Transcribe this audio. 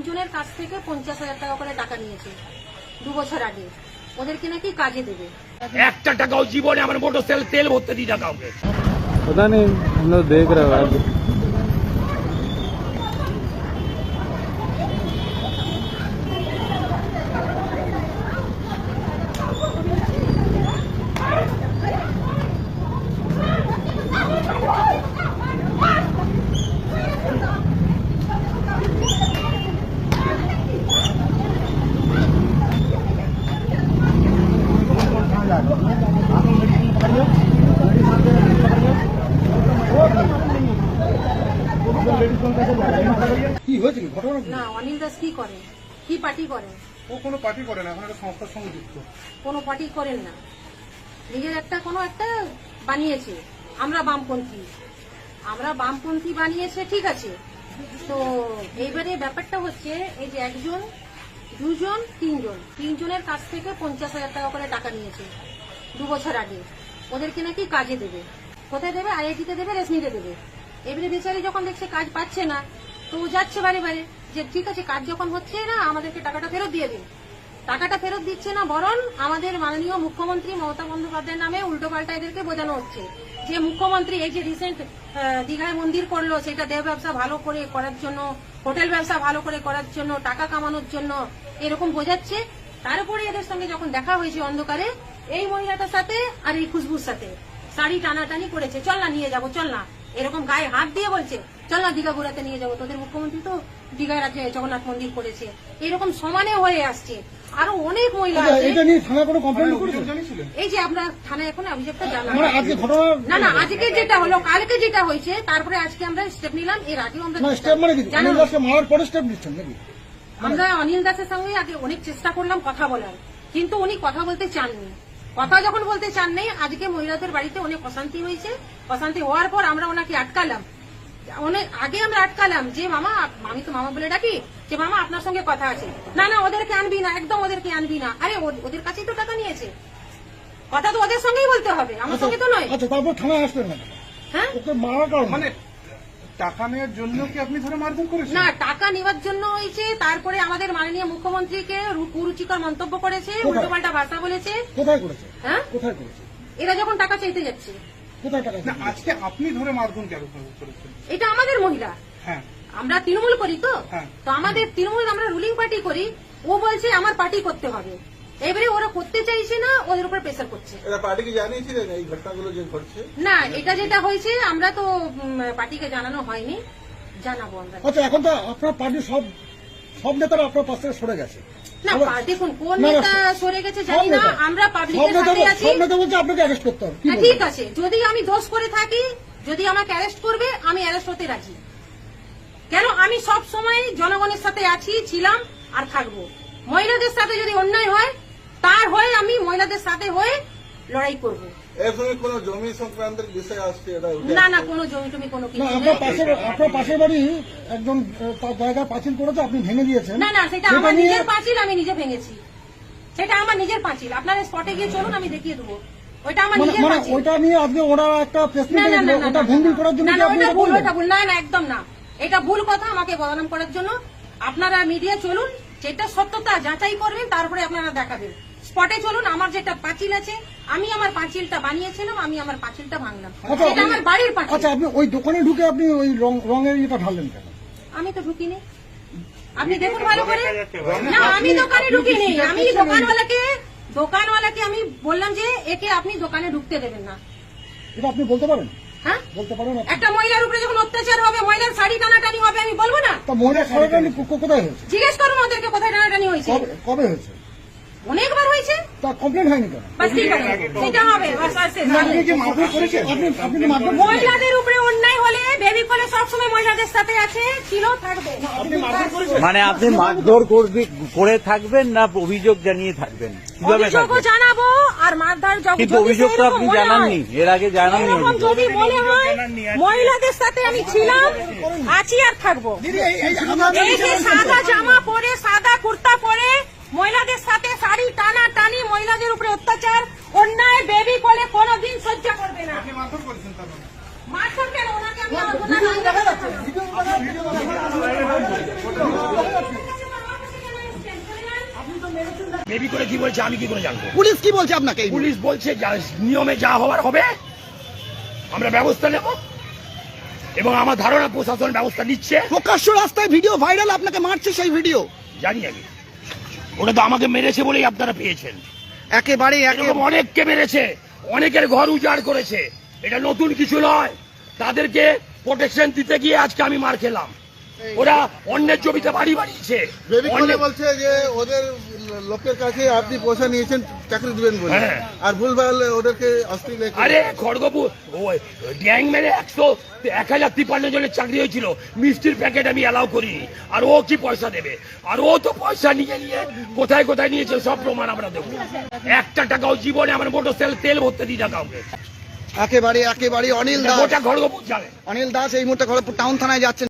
তিনজনের কাছ থেকে 50,000 টাকা করে টাকা নিয়েছে 2 বছর আগে। ওদেরকে নাকি কাজে দেবে। একটা টাকাও জীবনে আমার মোটর সাইকেল তেল ভরতে দিই না কাউকে। पता नहीं, हम लोग देख रहे हो आज। কি হয়েছে কি ঘটনা কি? না, অনিল দাস কি করে, কি পার্টি করেন? ও কোনো পার্টি করে না, এখন একটা সংস্থার সঙ্গে যুক্ত। কোনো পার্টি করেন না, নিজের কোনো একটা বানিয়েছে। আমরা বামপন্থী বানিয়েছে, ঠিক আছে। তো এইবারে ব্যাপারটা হচ্ছে এই যে 1 জন 2 জন 3 জন, তিনজনের কাছ থেকে 50,000 টাকা করে টাকা নিয়েছে 2 বছর আগে। ওদেরকে নাকি কাজে দেবে। কোথায় দেবে? আইআইটিতে দেবে, রেশনিতে দেবে। এবারে বেচারি যখন দেখছে কাজ পাচ্ছে না, তো যাচ্ছে বারে বারে যে ঠিক আছে, কাজ যখন হচ্ছে না আমাদেরকে টাকাটা ফেরত দিয়ে দিন। টাকাটা ফেরত দিচ্ছে না, বরং আমাদের মাননীয় মুখ্যমন্ত্রী মমতা বন্দ্যোপাধ্যায়ের নামে উল্টোপাল্টা এদেরকে বোঝানো হচ্ছে যে মুখ্যমন্ত্রী এই যে রিসেন্ট দীঘায় মন্দির করলো, সেটা দেহ ব্যবসা ভালো করে করার জন্য, হোটেল ব্যবসা ভালো করে করার জন্য, টাকা কামানোর জন্য এরকম বোঝাচ্ছে। তারপরে এদের সঙ্গে যখন দেখা হয়েছে অন্ধকারে, এই মহিলাটার সাথে আর এই খুশবুর সাথে শাড়ি টানাটানি করেছে, চল না নিয়ে যাবো, চল না, এরকম গায়ে হাত দিয়ে বলছে চল না দীঘা ঘুরাতে নিয়ে যাবো। তোদের মুখ্যমন্ত্রী তো দীঘায় রাজ্যে জগন্নাথ মন্দির করেছে, এরকম সমানে হয়ে আসছে। আরো অনেক মহিলা আছে। এটা নিয়ে থানায় কোনো কমপ্লেইন করেছেন? এই যে আমরা থানায় এখন অভিযোগটা জানালাম। মানে আজকে ঘটনা না, আজকে যেটা হলো, কালকে যেটা হয়েছে, তারপরে আজকে আমরা স্টেপ নিলাম। এর আগেও আমরা না স্টেপ মানে কি অনিল দাসকে মারার পরে স্টেপ নিচ্ছেন নাকি? আমরা অনিল দাসের সঙ্গে আগে অনেক চেষ্টা করলাম কথা বলার, কিন্তু উনি কথা বলতে চাননি। কথা যখন বলতে চান নেই, আজকে মহিলাদের বাড়িতে অনেক অশান্তি হয়েছে। অশান্তি হওয়ার পর আমরা ওনাকে আটকালাম। অনেক আগে আমরা আটকালাম যে মামা, আমি তো মামা বলে ডাকি, যে মামা আপনার সঙ্গে কথা আছে। না ওদেরকে আনবি না, একদম ওদেরকে আনবি না। আরে ওদের কাছেই তো টাকা নিয়েছে, কথা তো ওদের সঙ্গেই বলতে হবে, আমার সঙ্গে তো নয়। আচ্ছা, তারপর থানায় আসবেন না? হ্যাঁ, ওকে মারার কারণ মানে টাকা নেওয়ার জন্য কি আপনি ধরে মারধর করেছেন? না, টাকা নেওয়ার জন্য হয়েছে। তারপরে আমাদের মাননীয় মুখ্যমন্ত্রীকে কুরুচিকর মন্তব্য করেছে, উল্টোপাল্টা ভাষা বলেছে। কোথায় করেছে? হ্যাঁ, কোথায় করেছে? এরা যখন টাকা চাইতে যাচ্ছে। কোথায় টাকা? না, আজকে আপনি ধরে মারধর কেন করেছেন? এটা আমাদের মহিলা, হ্যাঁ, আমরা তৃণমূল করি তো, হ্যাঁ। তো আমাদের তৃণমূল, আমরা রুলিং পার্টি করি। ও বলছে আমার পার্টি করতে হবে, এবারে ওরা করতে চাইছে না, ওদের উপর প্রেসার করছে। এরা পার্টিকে জানিয়েছিলেন এই ঘটনাগুলো যে ঘটছে? না, এটা যেটা হয়েছে আমরা তো পার্টিকে জানানো হয়নি, জানাবো আমরা। আচ্ছা, এখন তো আপনার পার্টির সব নেতারা আপনার পাশ থেকে সরে গেছে। না, দেখুন কোন নেতা সরে গেছে জানি না, আমরা পাবলিকের সাথে আছি। সব নেতা বলছে আপনাকে অ্যারেস্ট করতে হবে। হ্যাঁ, ঠিক আছে, যদি আমি দোষ করে থাকি, যদি আমাকে অ্যারেস্ট করবে, আমি অ্যারেস্ট হতে রাজি। কেন? আমি সব সময় জনগণের সাথে আছি, ছিলাম আর থাকবো। মহিলাদের সাথে যদি অন্যায় হয়, তার হয়ে আমি মহিলাদের সাথে হয়ে লড়াই করব। এর সঙ্গে কোনো জমি সংক্রান্তের বিষয় আসছে? এটা না, কোনো জমি টমি কোনো কিছু নেই। আপনার পাশের বাড়ি একজন তার জায়গায় পাঁচিল করেছে, আপনি ভেঙে দিয়েছেন। না, সেটা আমার নিজের পাঁচিল, আমি নিজে ভেঙেছি। সেটা আমার নিজের পাঁচিল। আপনারা স্পটে গিয়ে চলুন, আমি দেখিয়ে দেবো। ওইটা আমার নিজের পাঁচিল। ওইটা নিয়ে আজকে ওরা একটা প্রেস মিট না, করেছিল, ওটা ভঙ্গি করার জন্য কি আপনি ওটা ভুল, বললেন? ওটা ভুল। না, একদম না, এটা ভুল কথা, আমাকে বদনাম করার জন্য। আপনারা মিডিয়া চলুন, যেটা সত্যতা যাচাই করবেন, তারপরে আপনারা দেখাবেন। স্পটে চলুন, আমার যেটা পাঁচিল আছে, আমি আমার পাঁচিলটা বানিয়েছিলাম, আমি আমার পাঁচিলটা ভাঙলাম। এটা আমার বাড়ির পাঁচিল। আচ্ছা, আপনি ওই দোকানে ঢুকে আপনি ওই রঙের ইয়েটা ঢাললেন কেন? আমি তো ঢুকিনি, আপনি দেখুন ভালো করে। না, আমি দোকানে ঢুকিনি, আমি দোকানওয়ালাকে আমি বললাম যে একে আপনি দোকানে ঢুকতে দেবেন না। এটা আপনি বলতে পারেন? হ্যাঁ, বলতে পারেন? একটা মহিলার উপরে যখন অত্যাচার হবে, মহিলার শাড়ি টানাটানি হবে, আমি বলবো না? তা মহিলা সরকারি কোথায় হয়েছে? জিজ্ঞেস করুন ওদেরকে কোথায় টানাটানি হয়েছে। কবে হয়েছে? অনেকবার হয়েছে। তা কমপ্লেন হয়নি কেন? বাস ঠিক আছে, সেটা হবে। বাস আসছে। আপনি কি মারধর করেছেন? আপনি কি মারধর করেছেন? মহিলাদের উপরে অন্যায় হলে বেবি কলে সবসময় মহিলাদের সাথে আছে, ছিল, থাকবে। আপনি মারধর করেছেন? মানে আপনি মারধর করে থাকবেন না অভিযোগ জানিয়ে থাকবেন? কিভাবে অভিযোগও থাকবেন? জানাবো আর মারধর কিন্তু অভিযোগ তো আপনি জানাননি, এর আগে জানাননি। এরকম যদি মনে হয় মহিলাদের সাথে আমি ছিলাম, আছি আর থাকবো। এই যে সাদা জামা পরে, সাদা কুর্তা পরে, মহিলাদের সাথে শাড়ি টানাটানি, মহিলাদের উপরে অত্যাচার, অন্যায়, বেবি কলে কোনোদিন সহ্য করবে না। আপনি মারধর করেছেন তার মানে? মারধর কেন? ওনাকে আমি ভিডিও দেখা যাচ্ছে। বেবি করে কি বলছে আমি কি করে জানবো? পুলিশ কি বলছে আপনাকে এই মুহূর্তে? পুলিশ বলছে নিয়মে যা হওয়ার হবে, আমরা ব্যবস্থা নেব, এবং আমার ধারণা প্রশাসন ব্যবস্থা নিচ্ছে। প্রকাশ্য রাস্তায় ভিডিও ভাইরাল, আপনাকে মারছে সেই ভিডিও। জানি আমি, ওটা তো আমাকে মেরেছে বলেই আপনারা পেয়েছেন। একেবারে এরকম অনেককে মেরেছে, অনেকের ঘর উজাড় করেছে, এটা নতুন কিছু নয়। তাদেরকে প্রোটেকশন দিতে গিয়ে আজকে আমি মার খেলাম। ওরা অন্যের জমিতে বাড়ি বাড়িয়েছে। বেবি কোলে অন্যের- বলছে যে ওদের লোকের কাছে আপনি পয়সা নিয়েছেন চাকরি দিবেন বলে, হ্যাঁ। আর ভুলভাল ওদেরকে অস্ট্রেলিয়া আরে খড়গপুর ওই গ্যাং মেরে 1,053 জনের চাকরি হয়েছিল, মিষ্টির প্যাকেট আমি অ্যালাউ করিনি। আর ও কি পয়সা দেবে? আর ও তো পয়সা নিয়ে নিয়ে কোথায় কোথায় নিয়েছে সব প্রমাণ আমরা দেবো। একটা টাকাও জীবনে আমার মোটর তেল ভরতে দিই না কাউকে। একেবারে অনিল দাস, গোটা খড়গপুর জানে। অনিল দাস এই মুহূর্তে খড়গপুর টাউন থানায় যাচ্ছেন।